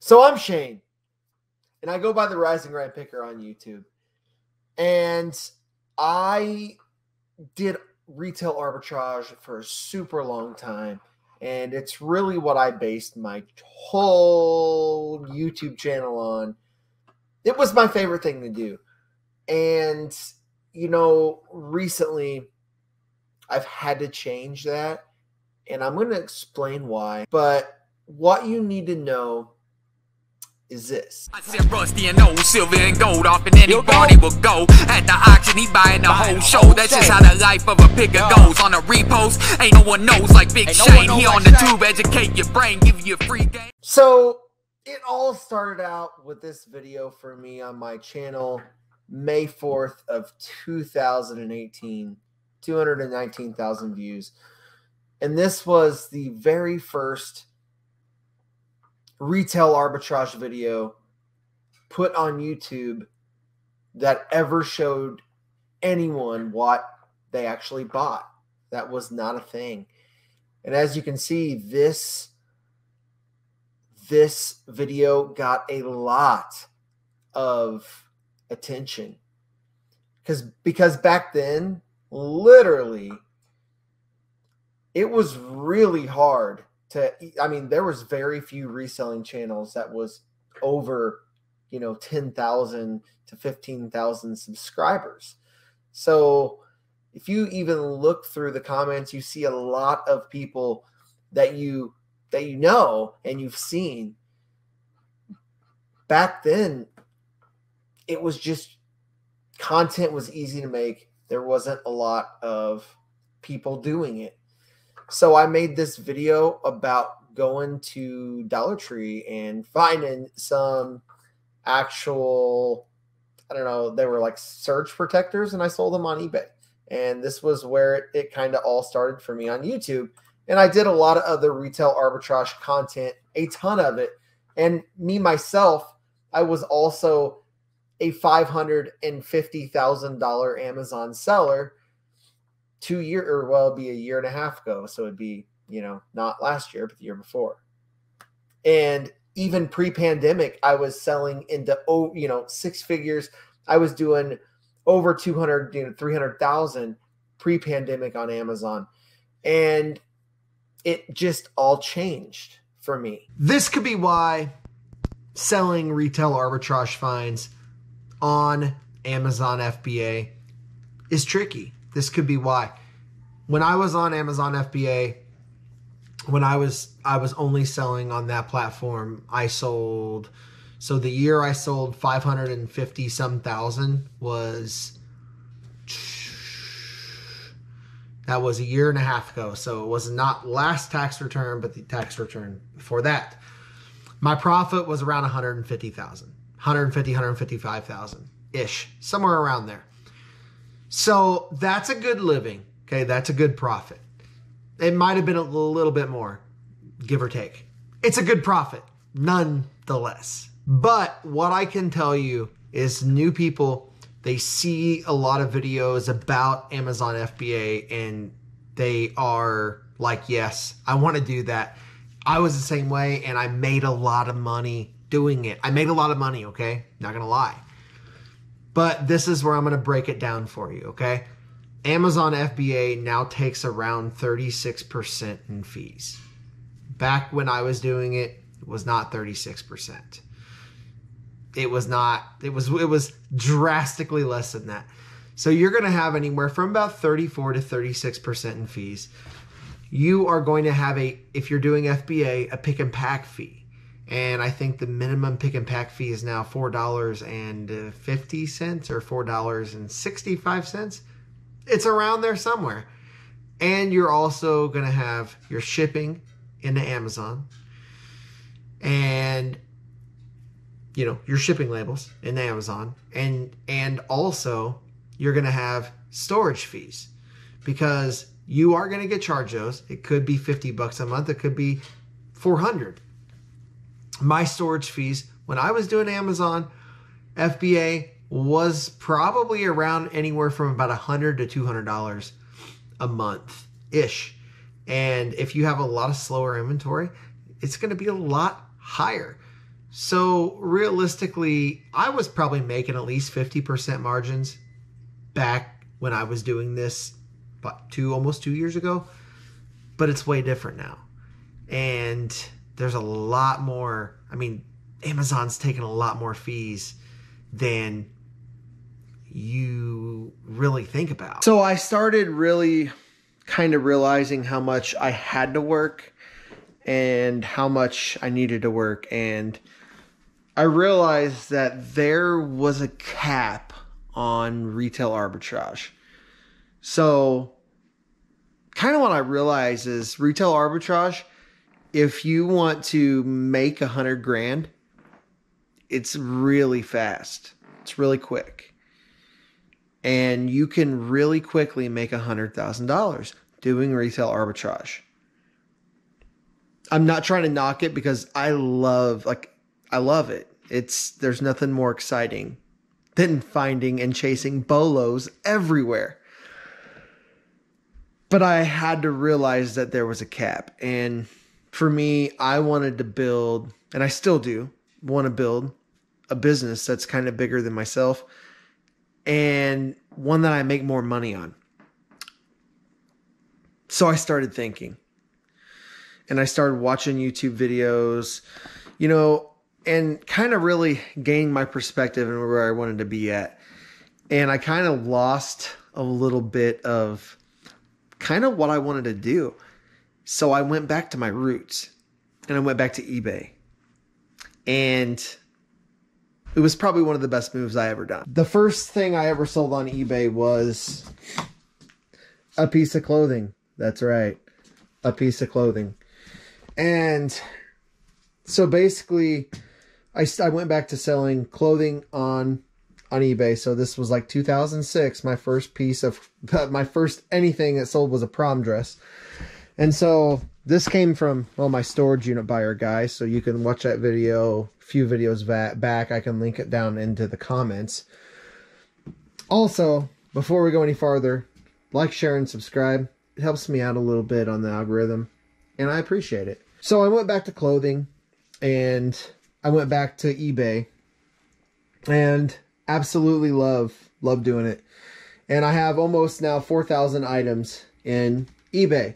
So I'm Shane, and I go by the Rising Ride Picker on YouTube. And I did retail arbitrage for a super long time, and it's really what I based my whole YouTube channel on. It was my favorite thing to do. And, you know, recently I've had to change that, and I'm going to explain why. But what you need to know is this. I said Rusty and old silver and gold off, and anybody will go at the auction. He buying the whole show. That's just how the life of a picker goes. On a repost, ain't no one knows like Big Shane. He on the tube, educate your brain, give you a free game. So it all started out with this video for me on my channel, May 4th of 2018, 219,000 views. And this was the very first retail arbitrage video put on YouTube that ever showed anyone what they actually bought. That was not a thing. And as you can see, this video got a lot of attention because back then, literally, it was really hard I mean, there was very few reselling channels that was over, 10,000 to 15,000 subscribers. So if you even look through the comments, you see a lot of people that you know and you've seen. Back then, it was just content was easy to make. There wasn't a lot of people doing it. So I made this video about going to Dollar Tree and finding some actual, I don't know, they were like surge protectors, and I sold them on eBay. And this was where it kind of all started for me on YouTube. And I did a lot of other retail arbitrage content, a ton of it. And me, myself, I was also a $550,000 Amazon seller. It'd be a year and a half ago. So it'd be, not last year, but the year before. And even pre-pandemic, I was selling into, six figures. I was doing over 200, 300,000 pre-pandemic on Amazon. And it just all changed for me. This could be why selling retail arbitrage finds on Amazon FBA is tricky. This could be why. When I was on Amazon FBA, when I was only selling on that platform, so the year I sold 550 some thousand that was a year and a half ago. So it was not last tax return, but the tax return before that. My profit was around 150,000, 155,000 ish, somewhere around there. So that's a good living. Okay, that's a good profit. It might have been a little bit more, give or take. It's a good profit, nonetheless. But what I can tell you is new people, they see a lot of videos about Amazon FBA and they are like, yes, I want to do that. I was the same way and I made a lot of money doing it. I made a lot of money, okay? Not going to lie. But this is where I'm going to break it down for you, okay? Amazon FBA now takes around 36% in fees. Back when I was doing it, it was not 36%. It was drastically less than that. So you're going to have anywhere from about 34 to 36% in fees. You are going to have if you're doing FBA, a pick and pack fee. And I think the minimum pick and pack fee is now $4.50 or $4.65. It's around there somewhere. And you're also going to have your shipping into Amazon and, your shipping labels in Amazon. And also you're going to have storage fees because you are going to get charged those. It could be $50 a month. It could be $400. My storage fees when I was doing Amazon FBA was probably around anywhere from about $100 to $200 a month ish. And if you have a lot of slower inventory, it's going to be a lot higher. So realistically, I was probably making at least 50% margins back when I was doing this about almost 2 years ago, but it's way different now. And there's a lot more, I mean, Amazon's taking a lot more fees than you really think about. So I started really kind of realizing how much I had to work and how much I needed to work. And I realized that there was a cap on retail arbitrage. So kind of what I realized is retail arbitrage, if you want to make 100 grand, it's really fast. It's really quick. And you can really quickly make $100,000 doing retail arbitrage. I'm not trying to knock it because I love it. There's nothing more exciting than finding and chasing bolos everywhere. But I had to realize that there was a cap. And for me, I wanted to build, and I still do, want to build a business that's kind of bigger than myself and one that I make more money on. So I started thinking, and I started watching YouTube videos, and kind of really gaining my perspective and where I wanted to be at. And I kind of lost a little bit of kind of what I wanted to do. So I went back to my roots, and I went back to eBay. And it was probably one of the best moves I ever done. The first thing I ever sold on eBay was a piece of clothing. That's right. A piece of clothing. And so basically, I went back to selling clothing on eBay. So this was like 2006. My first anything that sold was a prom dress. And so this came from, my storage unit buyer guy. So you can watch that video, a few videos back. I can link it down into the comments. Also, before we go any farther, like, share, and subscribe. It helps me out a little bit on the algorithm, and I appreciate it. So I went back to clothing, and I went back to eBay, and absolutely love doing it. And I have almost now 4,000 items in eBay.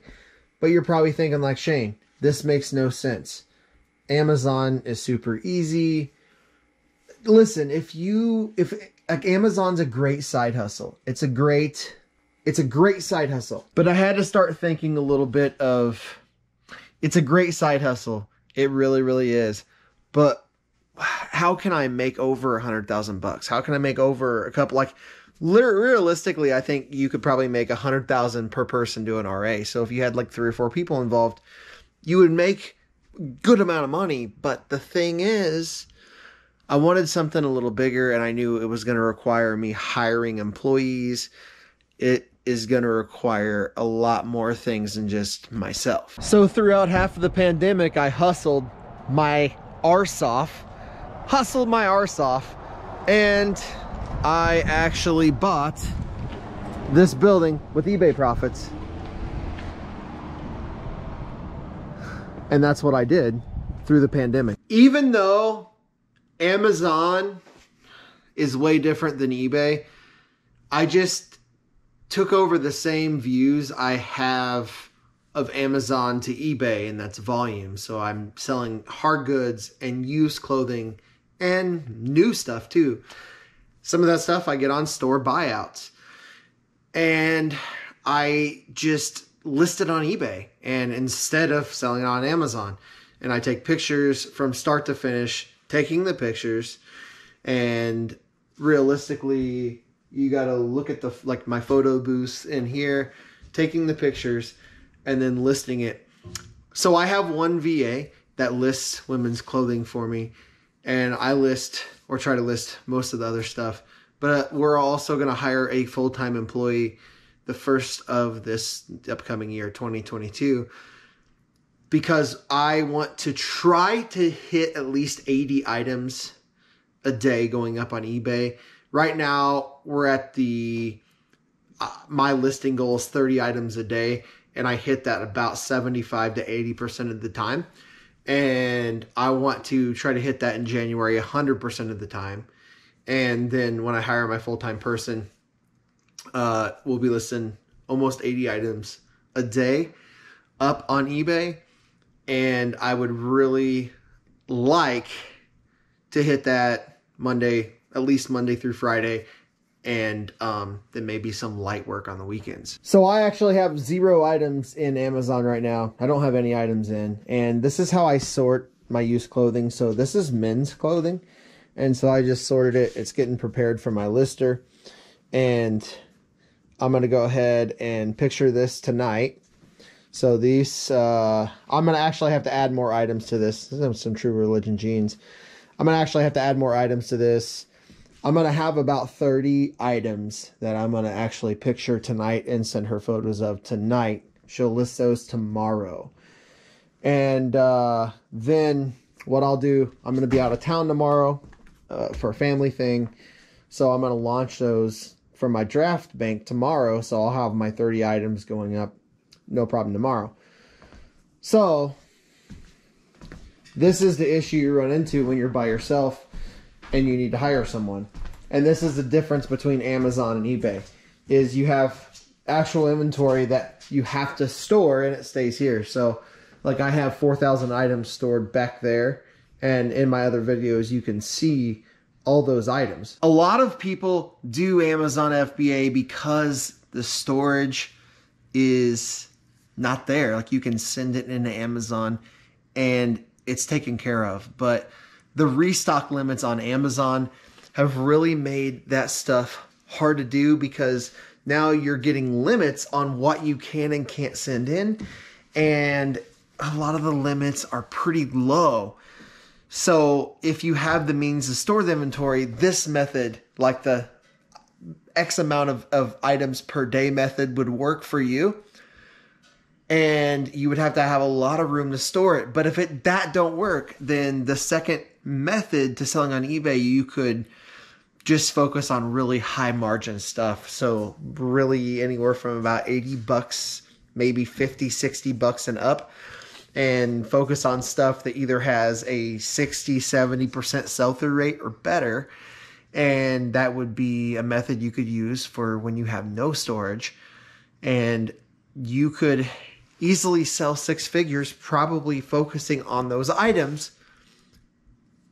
But you're probably thinking like, Shane, this makes no sense. Amazon is super easy. Listen, if Amazon's a great side hustle. It's a great side hustle. But I had to start thinking a little bit of, it's a great side hustle. It really, really is. But how can I make over $100,000? How can I make over a couple, realistically, I think you could probably make $100,000 per person doing RA. So if you had like 3 or 4 people involved, you would make a good amount of money. But the thing is, I wanted something a little bigger, and I knew it was going to require me hiring employees. It is going to require a lot more things than just myself. So throughout half of the pandemic, I hustled my arse off, and I actually bought this building with eBay profits. And that's what I did through the pandemic. Even though Amazon is way different than eBay, I just took over the same views I have of Amazon to eBay, and that's volume. So I'm selling hard goods and used clothing and new stuff too. Some of that stuff I get on store buyouts. And I just list it on eBay, and instead of selling it on Amazon. And I take pictures from start to finish, taking the pictures, and realistically, you got to look at my photo booths in here, taking the pictures, and then listing it. So I have one VA that lists women's clothing for me, and I list or try to list most of the other stuff. But we're also going to hire a full-time employee the first of this upcoming year, 2022, because I want to try to hit at least 80 items a day going up on eBay. Right now, we're at my listing goal is 30 items a day, and I hit that about 75 to 80% of the time. And I want to try to hit that in January 100% of the time. And then when I hire my full-time person, we'll be listing almost 80 items a day up on eBay. And I would really like to hit that Monday, at least Monday through Friday, and then maybe some light work on the weekends. So I actually have 0 items in Amazon right now. I don't have any items in. And this is how I sort my used clothing. So this is men's clothing. And so I just sorted it. It's getting prepared for my lister. And I'm going to go ahead and picture this tonight. So these, I'm going to actually have to add more items to this. This is some True Religion jeans. I'm going to actually have to add more items to this. I'm going to have about 30 items that I'm going to actually picture tonight and send her photos of tonight. She'll list those tomorrow. And then what I'll do, I'm going to be out of town tomorrow for a family thing. So I'm going to launch those from my draft bank tomorrow. So I'll have my 30 items going up. No problem tomorrow. So this is the issue you run into when you're by yourself and you need to hire someone. And this is the difference between Amazon and eBay, is you have actual inventory that you have to store and it stays here. So like I have 4,000 items stored back there, and in my other videos you can see all those items. A lot of people do Amazon FBA because the storage is not there. Like you can send it into Amazon and it's taken care of. But the restock limits on Amazon have really made that stuff hard to do, because now you're getting limits on what you can and can't send in. And a lot of the limits are pretty low. So if you have the means to store the inventory, this method, like the X amount of items per day method, would work for you. And you would have to have a lot of room to store it. But if that don't work, then the second method to selling on eBay, you could just focus on really high margin stuff. So really anywhere from about 80 bucks, maybe 50, 60 bucks and up. And focus on stuff that either has a 60, 70% sell-through rate or better. And that would be a method you could use for when you have no storage. And you could easily sell 6 figures, probably focusing on those items.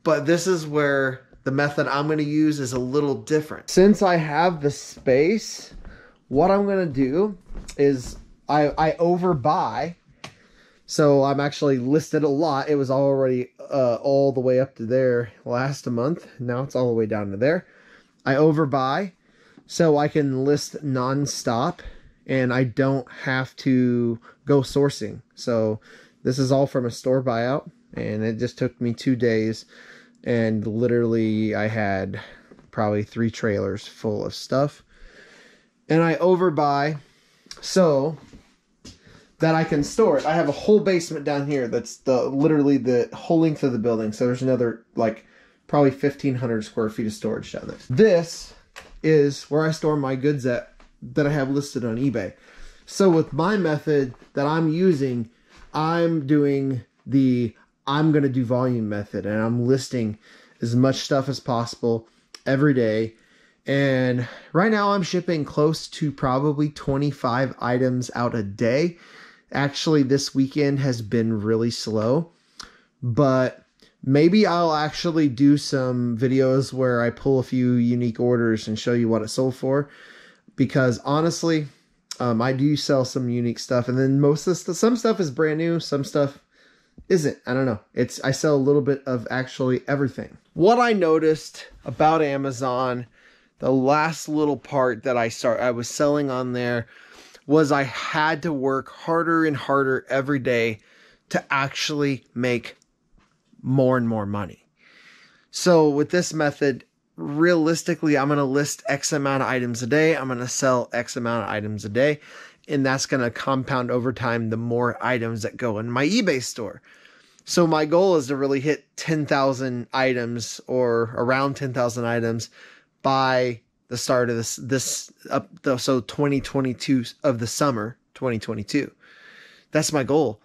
But this is where the method I'm going to use is a little different. Since I have the space, what I'm going to do is I overbuy. So I'm actually listed a lot. It was already all the way up to there last month. Now it's all the way down to there. I overbuy so I can list non-stop and I don't have to go sourcing. So this is all from a store buyout, and it just took me 2 days, and literally I had probably 3 trailers full of stuff. And I overbuy so that I can store it. I have a whole basement down here that's literally the whole length of the building. So there's another like probably 1,500 square feet of storage down there. This is where I store my goods that I have listed on eBay. So with my method that I'm using, I'm doing I'm going to do volume method, and I'm listing as much stuff as possible every day. And right now I'm shipping close to probably 25 items out a day. Actually, this weekend has been really slow, but maybe I'll actually do some videos where I pull a few unique orders and show you what it sold for, because honestly, I do sell some unique stuff, and then most of some stuff is brand new, some stuff isn't. I don't know. I sell a little bit of actually everything. What I noticed about Amazon, the last little part that I was selling on there, was I had to work harder and harder every day to actually make more and more money. So with this method, realistically, I'm going to list X amount of items a day. I'm going to sell X amount of items a day. And that's going to compound over time the more items that go in my eBay store. So my goal is to really hit 10,000 items, or around 10,000 items, by the start of so 2022 of the summer 2022. That's my goal.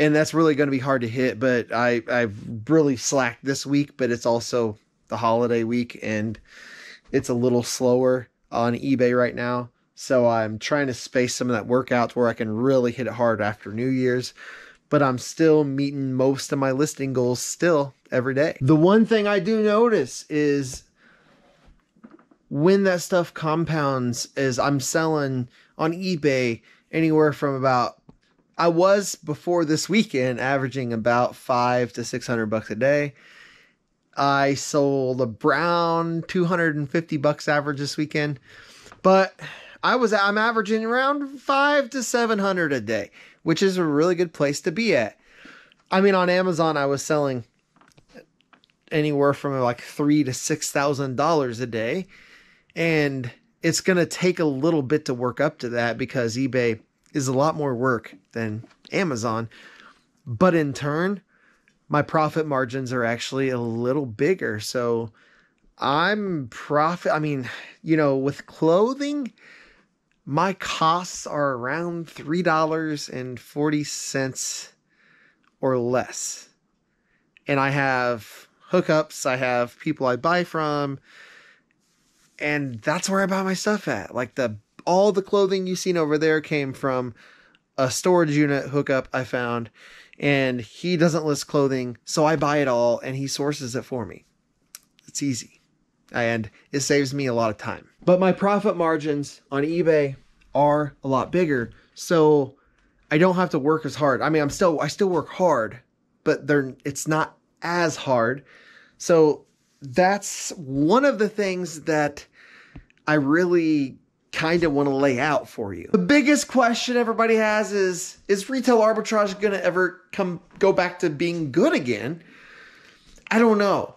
And that's really going to be hard to hit, but I've really slacked this week, but it's also the holiday week and it's a little slower on eBay right now. So I'm trying to space some of that work out to where I can really hit it hard after New Year's, but I'm still meeting most of my listing goals still every day. The one thing I do notice is when that stuff compounds is I'm selling on eBay anywhere from about, I was before this weekend averaging about $500 to $600 a day. I sold around $250 average this weekend, but I'm averaging around $500 to $700 a day, which is a really good place to be at. I mean, on Amazon, I was selling anywhere from like $3,000 to $6,000 a day, and it's going to take a little bit to work up to that because eBay is a lot more work than Amazon. But in turn, my profit margins are actually a little bigger. So I mean, you know, with clothing, my costs are around $3.40 or less. And I have hookups, I have people I buy from, and that's where I buy my stuff at. Like all the clothing you've seen over there came from a storage unit hookup I found, and he doesn't list clothing, so I buy it all and he sources it for me. It's easy and it saves me a lot of time. But my profit margins on eBay are a lot bigger, so I don't have to work as hard. I mean, I still work hard, but it's not as hard. So that's one of the things that I really kind of want to lay out for you. The biggest question everybody has is retail arbitrage going to ever go back to being good again? I don't know.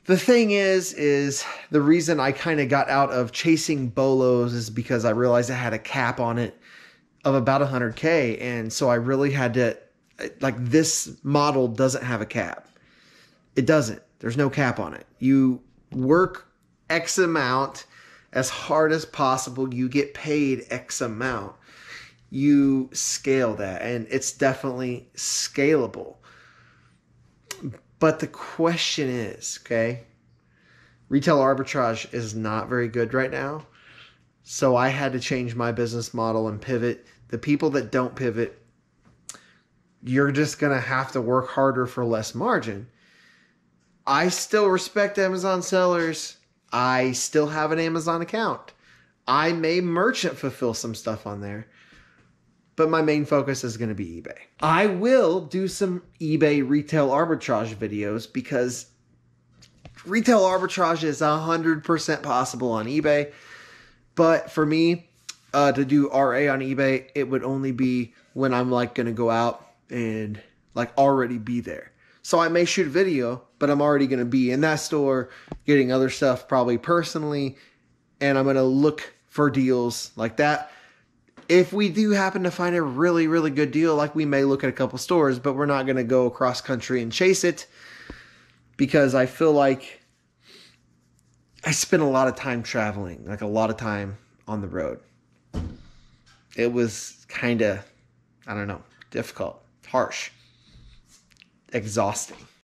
The thing is the reason I kind of got out of chasing bolos is because I realized I had a cap on it of about 100K. And so I really had to, like, this model doesn't have a cap. It doesn't. There's no cap on it. You work X amount as hard as possible. You get paid X amount. You scale that, and it's definitely scalable. But the question is, okay, retail arbitrage is not very good right now. So I had to change my business model and pivot. The people that don't pivot, you're just going to have to work harder for less margin. I still respect Amazon sellers. I still have an Amazon account. I may merchant fulfill some stuff on there, but my main focus is going to be eBay. I will do some eBay retail arbitrage videos because retail arbitrage is 100% possible on eBay. But for me to do RA on eBay, it would only be when I'm like going to go out and like already be there. So I may shoot a video, but I'm already going to be in that store getting other stuff probably personally. And I'm going to look for deals like that. If we do happen to find a really, really good deal, like we may look at a couple stores, but we're not going to go across country and chase it because I feel like I spent a lot of time traveling, like a lot of time on the road. It was kind of, I don't know, difficult, harsh, exhausting.